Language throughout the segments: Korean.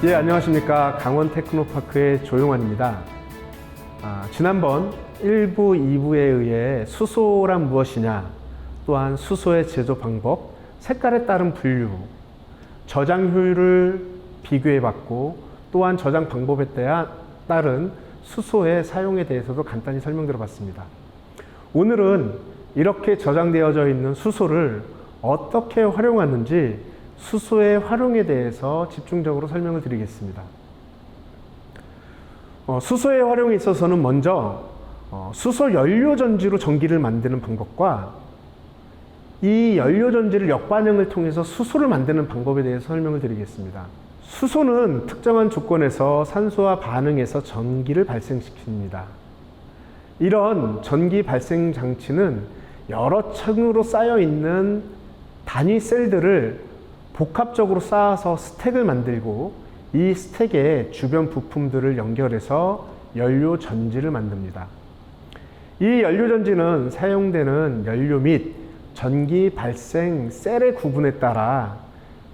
예, 안녕하십니까. 강원 테크노파크의 조용환입니다. 지난번 1부, 2부에 의해 수소란 무엇이냐, 또한 수소의 제조 방법, 색깔에 따른 분류, 저장 효율을 비교해봤고, 또한 저장 방법에 따른 수소의 사용에 대해서도 간단히 설명드려봤습니다. 오늘은 이렇게 저장되어져 있는 수소를 어떻게 활용하는지 수소의 활용에 대해서 집중적으로 설명을 드리겠습니다. 수소의 활용에 있어서는 먼저 수소 연료전지로 전기를 만드는 방법과 이 연료전지를 역반응을 통해서 수소를 만드는 방법에 대해서 설명을 드리겠습니다. 수소는 특정한 조건에서 산소와 반응해서 전기를 발생시킵니다. 이런 전기 발생 장치는 여러 층으로 쌓여 있는 단위 셀들을 복합적으로 쌓아서 스택을 만들고 이 스택에 주변 부품들을 연결해서 연료 전지를 만듭니다. 이 연료 전지는 사용되는 연료 및 전기 발생 셀의 구분에 따라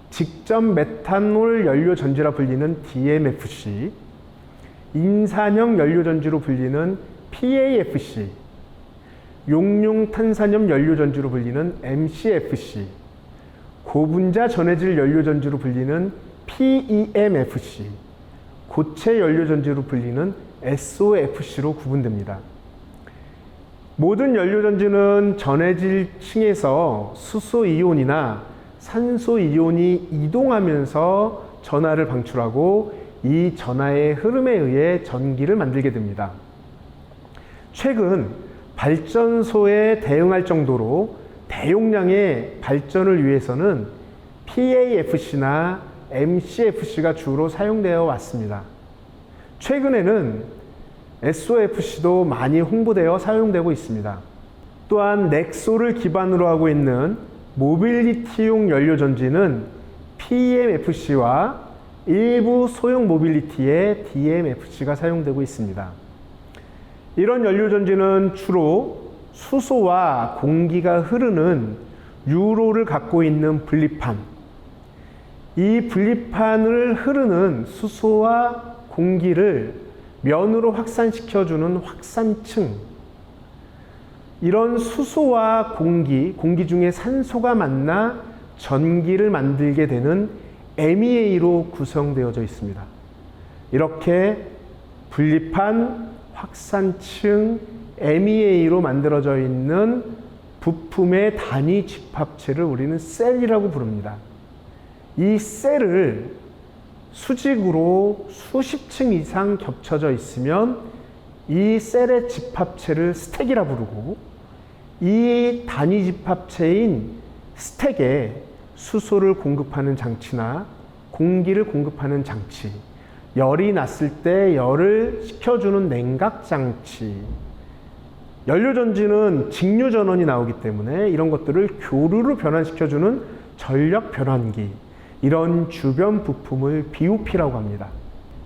직접 메탄올 연료 전지라 불리는 DMFC, 인산형 연료 전지로 불리는 PAFC, 용융 탄산염 연료 전지로 불리는 MCFC, 고분자 전해질 연료 전지로 불리는 PEMFC, 고체 연료 전지로 불리는 SOFC로 구분됩니다. 모든 연료 전지는 전해질 층에서 수소 이온이나 산소 이온이 이동하면서 전하를 방출하고 이 전하의 흐름에 의해 전기를 만들게 됩니다. 최근 발전소에 대응할 정도로 대용량의 발전을 위해서는 PAFC나 MCFC가 주로 사용되어 왔습니다. 최근에는 SOFC도 많이 홍보되어 사용되고 있습니다. 또한 넥소를 기반으로 하고 있는 모빌리티용 연료전지는 PEMFC와 일부 소형 모빌리티의 DMFC가 사용되고 있습니다. 이런 연료전지는 주로 수소와 공기가 흐르는 유로를 갖고 있는 분리판, 이 분리판을 흐르는 수소와 공기를 면으로 확산시켜주는 확산층, 이런 수소와 공기 중에 산소가 만나 전기를 만들게 되는 MEA로 구성되어져 있습니다. 이렇게 분리판, 확산층, MEA로 만들어져 있는 부품의 단위 집합체를 우리는 셀이라고 부릅니다. 이 셀을 수직으로 수십 층 이상 겹쳐져 있으면 이 셀의 집합체를 스택이라 부르고, 이 단위 집합체인 스택에 수소를 공급하는 장치나 공기를 공급하는 장치, 열이 났을 때 열을 식혀주는 냉각 장치, 연료전지는 직류전원이 나오기 때문에 이런 것들을 교류로 변환시켜주는 전력 변환기, 이런 주변 부품을 BOP라고 합니다.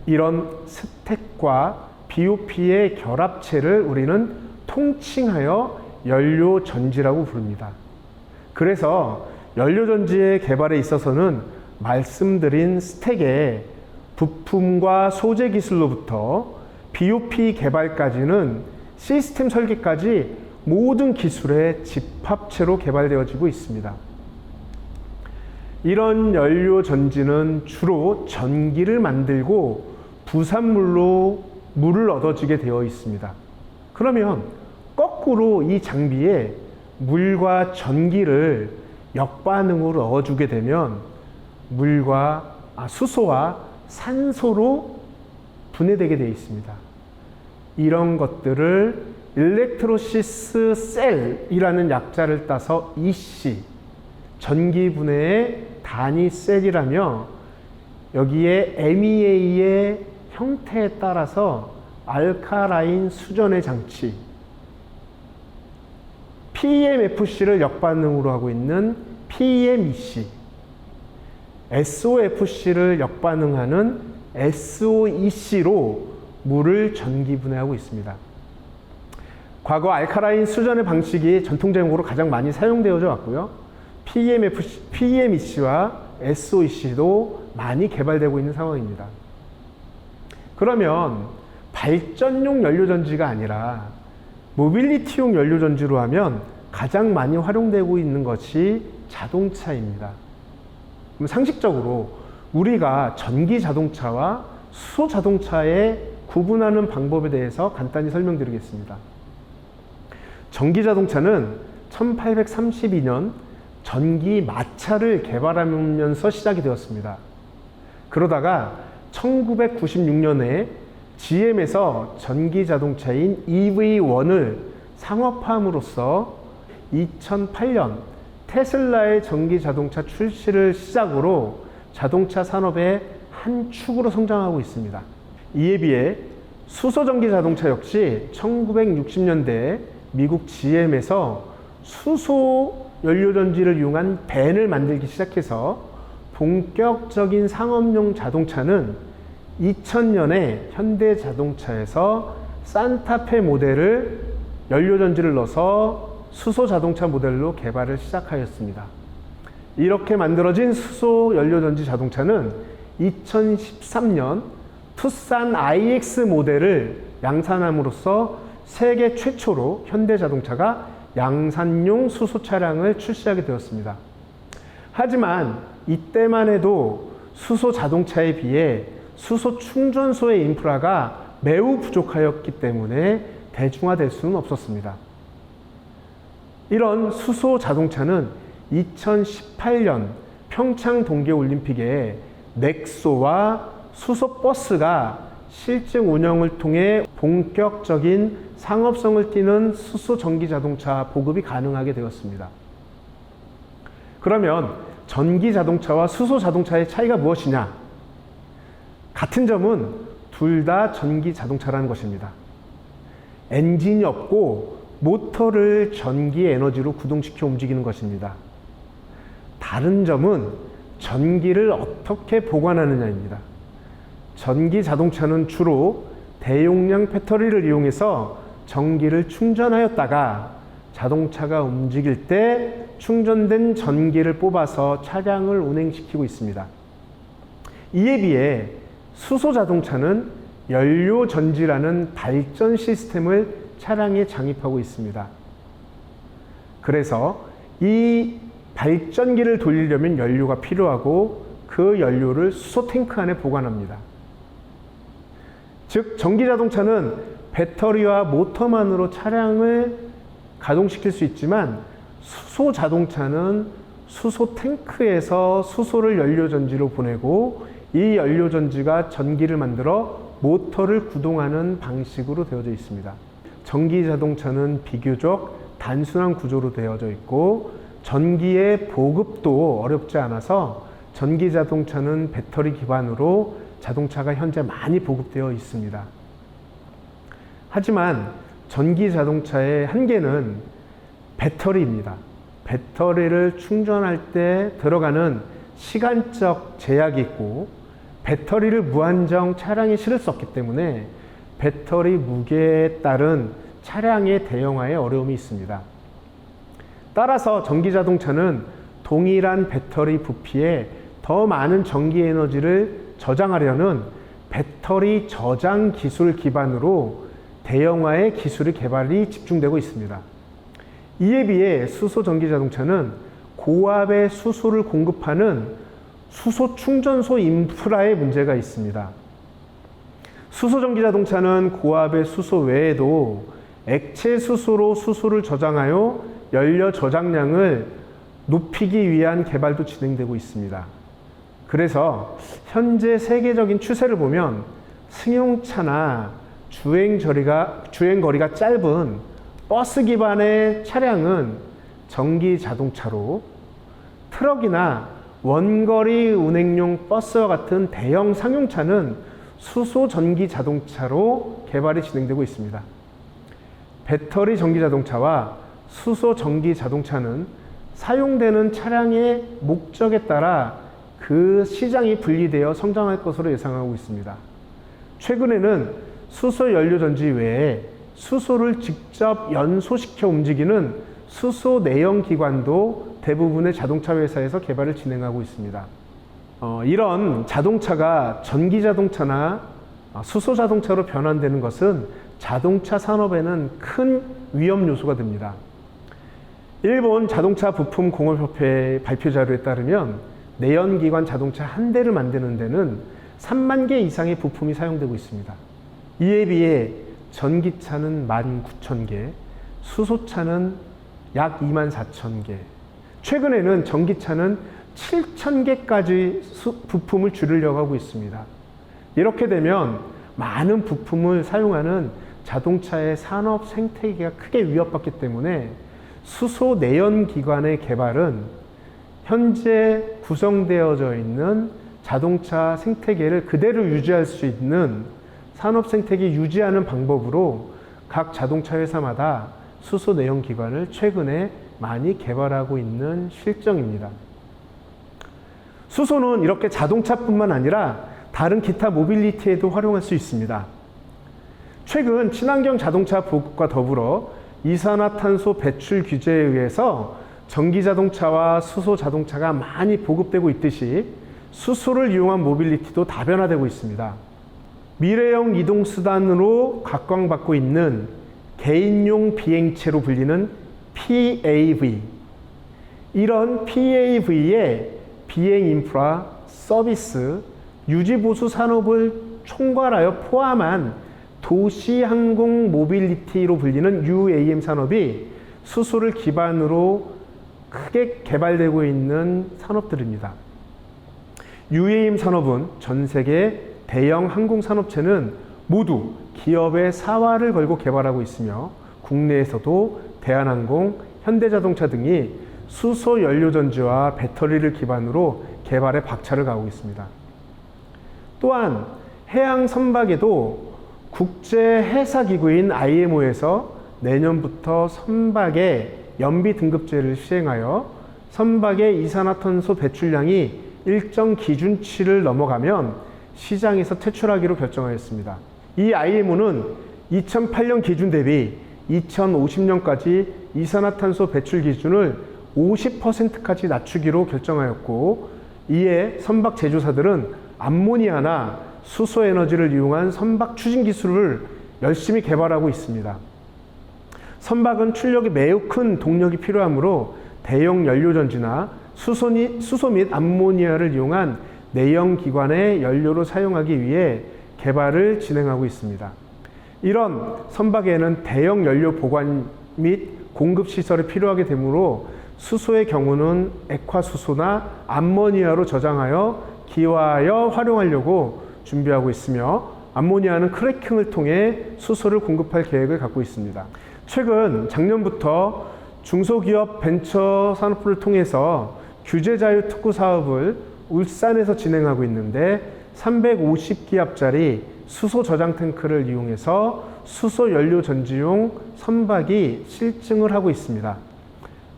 이런 스택과 BOP의 결합체를 우리는 통칭하여 연료전지라고 부릅니다. 그래서 연료전지의 개발에 있어서는 말씀드린 스택의 부품과 소재 기술로부터 BOP 개발까지는 시스템 설계까지 모든 기술의 집합체로 개발되어지고 있습니다. 이런 연료 전지는 주로 전기를 만들고 부산물로 물을 얻어지게 되어 있습니다. 그러면 거꾸로 이 장비에 물과 전기를 역반응으로 넣어주게 되면 수소와 산소로 분해되게 되어 있습니다. 이런 것들을 일렉트로시스 셀이라는 약자를 따서 EC, 전기 분해의 단위 셀이라며, 여기에 MEA의 형태에 따라서 알카라인 수전의 장치, PEMFC를 역반응으로 하고 있는 PEMEC, SOFC를 역반응하는 SOEC로 물을 전기 분해하고 있습니다. 과거 알카라인 수전의 방식이 전통적으로 가장 많이 사용되어져 왔고요. PEMEC와 SOEC도 많이 개발되고 있는 상황입니다. 그러면 발전용 연료전지가 아니라 모빌리티용 연료전지로 하면 가장 많이 활용되고 있는 것이 자동차입니다. 그럼 상식적으로 우리가 전기 자동차와 수소 자동차에 구분하는 방법에 대해서 간단히 설명드리겠습니다. 전기 자동차는 1832년 전기 마차를 개발하면서 시작이 되었습니다. 그러다가 1996년에 GM에서 전기 자동차인 EV1을 상업화함으로써 2008년 테슬라의 전기 자동차 출시를 시작으로 자동차 산업의 한 축으로 성장하고 있습니다. 이에 비해 수소 전기 자동차 역시 1960년대 미국 GM에서 수소 연료전지를 이용한 밴을 만들기 시작해서 본격적인 상업용 자동차는 2000년에 현대자동차에서 산타페 모델을 연료전지를 넣어서 수소 자동차 모델로 개발을 시작하였습니다. 이렇게 만들어진 수소 연료전지 자동차는 2013년 투싼 iX 모델을 양산함으로써 세계 최초로 현대자동차가 양산용 수소 차량을 출시하게 되었습니다. 하지만 이때만 해도 수소 자동차에 비해 수소 충전소의 인프라가 매우 부족하였기 때문에 대중화될 수는 없었습니다. 이런 수소 자동차는 2018년 평창 동계올림픽에 넥소와 수소 버스가 실증 운영을 통해 본격적인 상업성을 띠는 수소 전기 자동차 보급이 가능하게 되었습니다. 그러면 전기 자동차와 수소 자동차의 차이가 무엇이냐? 같은 점은 둘 다 전기 자동차라는 것입니다. 엔진이 없고 모터를 전기 에너지로 구동시켜 움직이는 것입니다. 다른 점은 전기를 어떻게 보관하느냐입니다. 전기 자동차는 주로 대용량 배터리를 이용해서 전기를 충전하였다가 자동차가 움직일 때 충전된 전기를 뽑아서 차량을 운행시키고 있습니다. 이에 비해 수소 자동차는 연료전지라는 발전 시스템을 차량에 장입하고 있습니다. 그래서 이 발전기를 돌리려면 연료가 필요하고 그 연료를 수소 탱크 안에 보관합니다. 즉 전기 자동차는 배터리와 모터만으로 차량을 가동시킬 수 있지만 수소 자동차는 수소 탱크에서 수소를 연료전지로 보내고 이 연료전지가 전기를 만들어 모터를 구동하는 방식으로 되어져 있습니다. 전기 자동차는 비교적 단순한 구조로 되어져 있고 전기의 보급도 어렵지 않아서 전기 자동차는 배터리 기반으로 자동차가 현재 많이 보급되어 있습니다. 하지만 전기 자동차의 한계는 배터리입니다. 배터리를 충전할 때 들어가는 시간적 제약이 있고 배터리를 무한정 차량에 실을 수 없기 때문에 배터리 무게에 따른 차량의 대형화에 어려움이 있습니다. 따라서 전기 자동차는 동일한 배터리 부피에 더 많은 전기 에너지를 저장하려는 배터리 저장 기술 기반으로 대형화의 기술의 개발이 집중되고 있습니다. 이에 비해 수소 전기 자동차는 고압의 수소를 공급하는 수소 충전소 인프라에 문제가 있습니다. 수소 전기 자동차는 고압의 수소 외에도 액체 수소로 수소를 저장하여 연료 저장량을 높이기 위한 개발도 진행되고 있습니다. 그래서 현재 세계적인 추세를 보면 승용차나 주행거리가 짧은 버스 기반의 차량은 전기 자동차로, 트럭이나 원거리 운행용 버스와 같은 대형 상용차는 수소 전기 자동차로 개발이 진행되고 있습니다. 배터리 전기 자동차와 수소 전기 자동차는 사용되는 차량의 목적에 따라 그 시장이 분리되어 성장할 것으로 예상하고 있습니다. 최근에는 수소 연료전지 외에 수소를 직접 연소시켜 움직이는 수소 내연 기관도 대부분의 자동차 회사에서 개발을 진행하고 있습니다. 이런 자동차가 전기 자동차나 수소 자동차로 변환되는 것은 자동차 산업에는 큰 위험 요소가 됩니다. 일본 자동차 부품 공업협회 발표 자료에 따르면 내연기관 자동차 한 대를 만드는 데는 3만 개 이상의 부품이 사용되고 있습니다. 이에 비해 전기차는 19,000개, 수소차는 약 24,000개, 최근에는 전기차는 7,000개까지 부품을 줄이려고 하고 있습니다. 이렇게 되면 많은 부품을 사용하는 자동차의 산업 생태계가 크게 위협받기 때문에 수소 내연기관의 개발은 현재 구성되어져 있는 자동차 생태계를 그대로 유지할 수 있는 산업 생태계 유지하는 방법으로 각 자동차 회사마다 수소 내연기관을 최근에 많이 개발하고 있는 실정입니다. 수소는 이렇게 자동차뿐만 아니라 다른 기타 모빌리티에도 활용할 수 있습니다. 최근 친환경 자동차 보급과 더불어 이산화탄소 배출 규제에 의해서 전기 자동차와 수소 자동차가 많이 보급되고 있듯이 수소를 이용한 모빌리티도 다변화되고 있습니다. 미래형 이동수단으로 각광받고 있는 개인용 비행체로 불리는 PAV. 이런 PAV의 비행 인프라, 서비스, 유지보수 산업을 총괄하여 포함한 도시 항공 모빌리티로 불리는 UAM 산업이 수소를 기반으로 크게 개발되고 있는 산업들입니다. UAM 산업은 전 세계 대형 항공 산업체는 모두 기업의 사활을 걸고 개발하고 있으며 국내에서도 대한항공, 현대자동차 등이 수소 연료전지와 배터리를 기반으로 개발에 박차를 가하고 있습니다. 또한 해양 선박에도 국제해사기구인 IMO에서 내년부터 선박의 연비 등급제를 시행하여 선박의 이산화탄소 배출량이 일정 기준치를 넘어가면 시장에서 퇴출하기로 결정하였습니다. 이 IMO는 2008년 기준 대비 2050년까지 이산화탄소 배출 기준을 50%까지 낮추기로 결정하였고, 이에 선박 제조사들은 암모니아나 수소 에너지를 이용한 선박 추진 기술을 열심히 개발하고 있습니다. 선박은 출력이 매우 큰 동력이 필요하므로 대형 연료전지나 수소 및 암모니아를 이용한 내연기관의 연료로 사용하기 위해 개발을 진행하고 있습니다. 이런 선박에는 대형 연료 보관 및 공급 시설이 필요하게 되므로 수소의 경우는 액화수소나 암모니아로 저장하여 기화하여 활용하려고 준비하고 있으며, 암모니아는 크래킹을 통해 수소를 공급할 계획을 갖고 있습니다. 최근 작년부터 중소기업 벤처 산업부를 통해서 규제자유 특구 사업을 울산에서 진행하고 있는데 350기압짜리 수소 저장 탱크를 이용해서 수소 연료 전지용 선박이 실증을 하고 있습니다.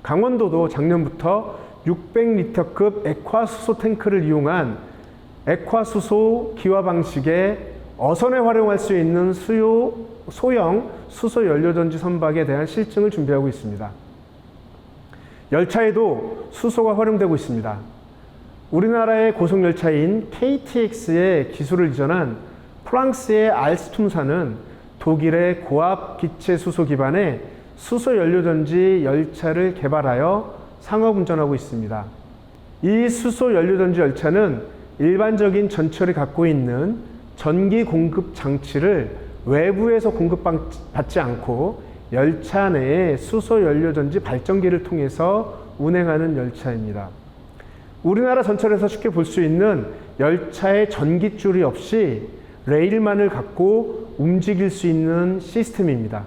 강원도도 작년부터 600리터급 액화수소 탱크를 이용한 액화수소 기화 방식의 어선에 활용할 수 있는 소형 수소 연료전지 선박에 대한 실증을 준비하고 있습니다. 열차에도 수소가 활용되고 있습니다. 우리나라의 고속열차인 KTX의 기술을 이전한 프랑스의 알스툼사는 독일의 고압 기체 수소 기반의 수소 연료전지 열차를 개발하여 상업 운전하고 있습니다. 이 수소 연료전지 열차는 일반적인 전철이 갖고 있는 전기 공급 장치를 외부에서 공급받지 않고 열차 내에 수소 연료전지 발전기를 통해서 운행하는 열차입니다. 우리나라 전철에서 쉽게 볼 수 있는 열차의 전깃줄이 없이 레일만을 갖고 움직일 수 있는 시스템입니다.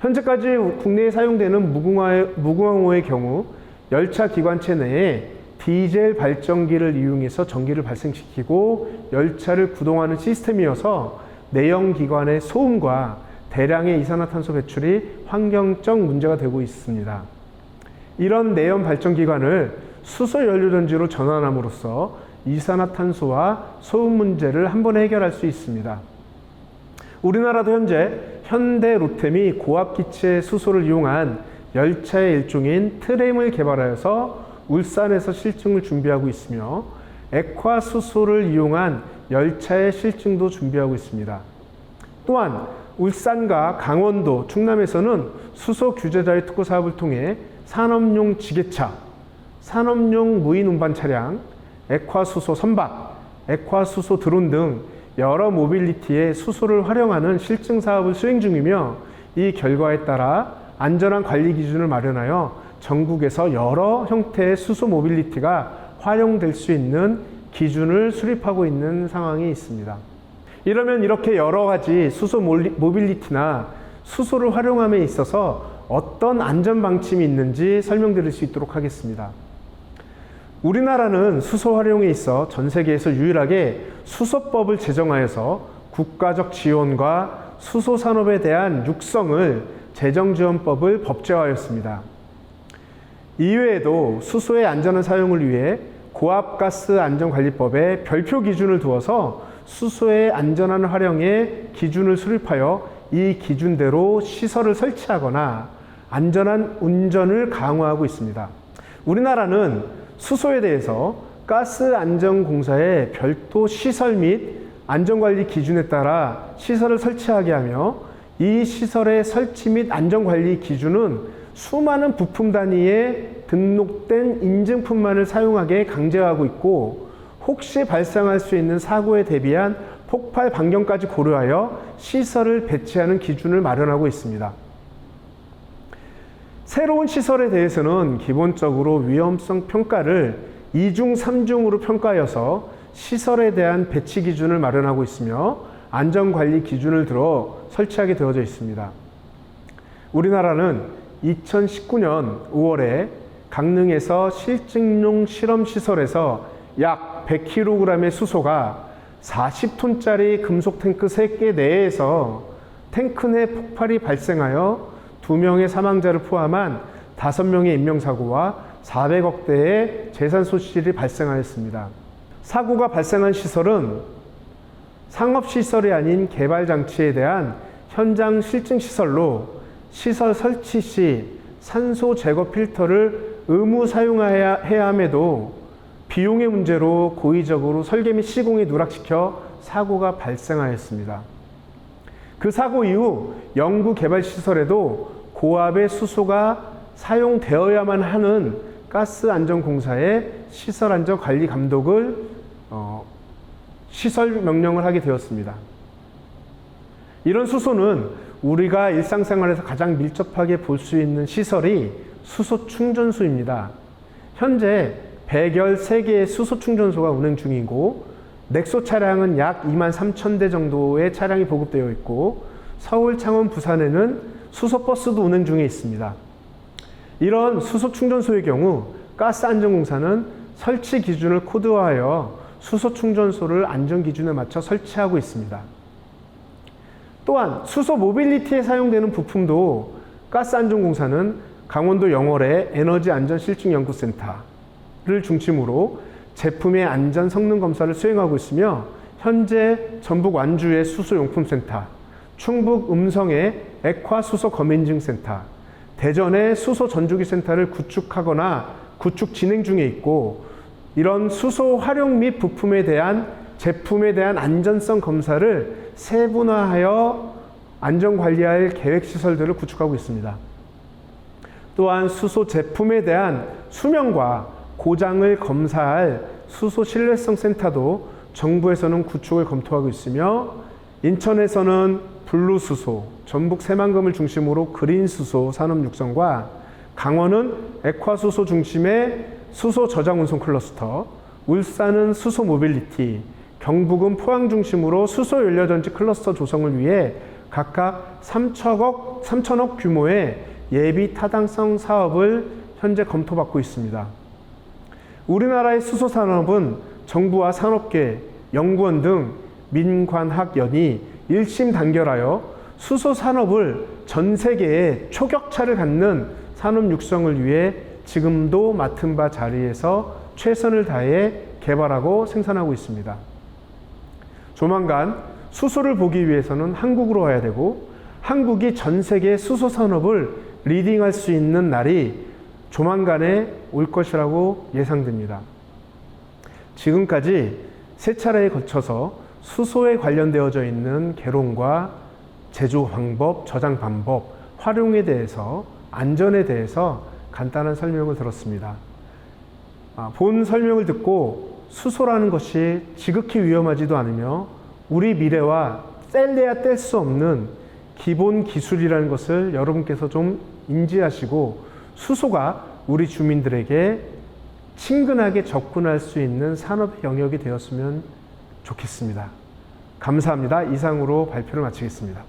현재까지 국내에 사용되는 무궁화호의 경우 열차 기관체 내에 디젤 발전기를 이용해서 전기를 발생시키고 열차를 구동하는 시스템이어서 내연기관의 소음과 대량의 이산화탄소 배출이 환경적 문제가 되고 있습니다. 이런 내연 발전기관을 수소 연료전지로 전환함으로써 이산화탄소와 소음 문제를 한 번에 해결할 수 있습니다. 우리나라도 현재 현대 로템이 고압기체 수소를 이용한 열차의 일종인 트램을 개발하여서 울산에서 실증을 준비하고 있으며 액화수소를 이용한 열차의 실증도 준비하고 있습니다. 또한 울산과 강원도, 충남에서는 수소 규제자의 특구 사업을 통해 산업용 지게차, 산업용 무인 운반 차량, 액화수소 선박, 액화수소 드론 등 여러 모빌리티에 수소를 활용하는 실증 사업을 수행 중이며 이 결과에 따라 안전한 관리 기준을 마련하여 전국에서 여러 형태의 수소 모빌리티가 활용될 수 있는 기준을 수립하고 있는 상황이 있습니다. 이러면 이렇게 여러 가지 수소 모빌리티나 수소를 활용함에 있어서 어떤 안전 방침이 있는지 설명드릴 수 있도록 하겠습니다. 우리나라는 수소 활용에 있어 전 세계에서 유일하게 수소법을 제정하여서 국가적 지원과 수소 산업에 대한 육성을 재정지원법을 법제화하였습니다. 이외에도 수소의 안전한 사용을 위해 고압가스 안전관리법에 별표 기준을 두어서 수소의 안전한 활용에 기준을 수립하여 이 기준대로 시설을 설치하거나 안전한 운전을 강화하고 있습니다. 우리나라는 수소에 대해서 가스안전공사의 별도 시설 및 안전관리 기준에 따라 시설을 설치하게 하며 이 시설의 설치 및 안전관리 기준은 수많은 부품 단위의 등록된 인증품만을 사용하게 강제하고 있고 혹시 발생할 수 있는 사고에 대비한 폭발 반경까지 고려하여 시설을 배치하는 기준을 마련하고 있습니다. 새로운 시설에 대해서는 기본적으로 위험성 평가를 2중, 3중으로 평가하여서 시설에 대한 배치 기준을 마련하고 있으며 안전관리 기준을 들어 설치하게 되어져 있습니다. 우리나라는 2019년 5월에 강릉에서 실증용 실험시설에서 약 100kg의 수소가 40톤짜리 금속 탱크 3개 내에서 탱크 내 폭발이 발생하여 2명의 사망자를 포함한 5명의 인명사고와 400억대의 재산 손실이 발생하였습니다. 사고가 발생한 시설은 상업시설이 아닌 개발장치에 대한 현장 실증시설로 시설 설치 시 산소 제거 필터를 의무 사용해야 함에도 비용의 문제로 고의적으로 설계 및 시공에 누락시켜 사고가 발생하였습니다. 그 사고 이후 연구개발시설에도 고압의 수소가 사용되어야만 하는 가스안전공사의 시설안전관리 감독을 시설 명령을 하게 되었습니다. 이런 수소는 우리가 일상생활에서 가장 밀접하게 볼 수 있는 시설이 수소 충전소입니다. 현재 113개의 수소 충전소가 운행 중이고 넥소 차량은 약 23,000대 정도의 차량이 보급되어 있고 서울, 창원, 부산에는 수소버스도 운행 중에 있습니다. 이런 수소 충전소의 경우 가스안전공사는 설치 기준을 코드화하여 수소 충전소를 안전기준에 맞춰 설치하고 있습니다. 또한 수소 모빌리티에 사용되는 부품도 가스안전공사는 강원도 영월의 에너지안전실증연구센터를 중심으로 제품의 안전 성능 검사를 수행하고 있으며 현재 전북 완주의 수소용품센터, 충북 음성의 액화수소 검인증센터, 대전의 수소 전주기센터를 구축하거나 구축 진행 중에 있고 이런 수소 활용 및 부품에 대한 제품에 대한 안전성 검사를 세분화하여 안전관리할 계획시설들을 구축하고 있습니다. 또한 수소 제품에 대한 수명과 고장을 검사할 수소 신뢰성 센터도 정부에서는 구축을 검토하고 있으며 인천에서는 블루수소, 전북 새만금을 중심으로 그린수소 산업 육성과 강원은 액화수소 중심의 수소 저장 운송 클러스터, 울산은 수소 모빌리티, 경북은 포항 중심으로 수소 연료전지 클러스터 조성을 위해 각각 3천억 규모의 예비 타당성 사업을 현재 검토받고 있습니다. 우리나라의 수소 산업은 정부와 산업계, 연구원 등 민관학연이 일심 단결하여 수소 산업을 전 세계에 초격차를 갖는 산업 육성을 위해 지금도 맡은 바 자리에서 최선을 다해 개발하고 생산하고 있습니다. 조만간 수소를 보기 위해서는 한국으로 와야 되고 한국이 전 세계 수소 산업을 리딩할 수 있는 날이 조만간에 올 것이라고 예상됩니다. 지금까지 세 차례에 거쳐서 수소에 관련되어져 있는 개론과 제조 방법, 저장 방법, 활용에 대해서, 안전에 대해서 간단한 설명을 들었습니다. 본 설명을 듣고 수소라는 것이 지극히 위험하지도 않으며 우리 미래와 뗄래야 뗄 수 없는 기본 기술이라는 것을 여러분께서 좀 인지하시고 수소가 우리 주민들에게 친근하게 접근할 수 있는 산업 영역이 되었으면 좋겠습니다. 감사합니다. 이상으로 발표를 마치겠습니다.